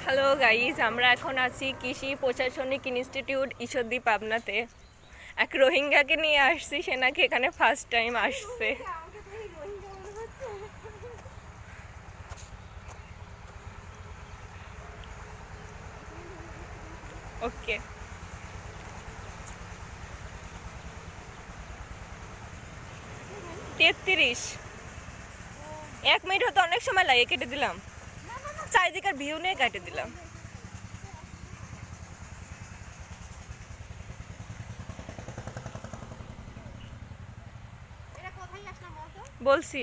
Hello guys, আমরা এখন আছি কৃষি প্রশাসনিক ইনস্টিটিউট ঈশ্বরদী পাবনাতে। এক রোহিঙ্গাকে নিয়ে আসছি, সে নাকি এখানে ফার্স্ট টাইম আসছে। ওকে, 33। 1 মিনিট হতে অনেক সময় লাগে, কেটে দিলাম। চারিদিকের ভিউ নিয়ে কেটে দিলাম। বলছি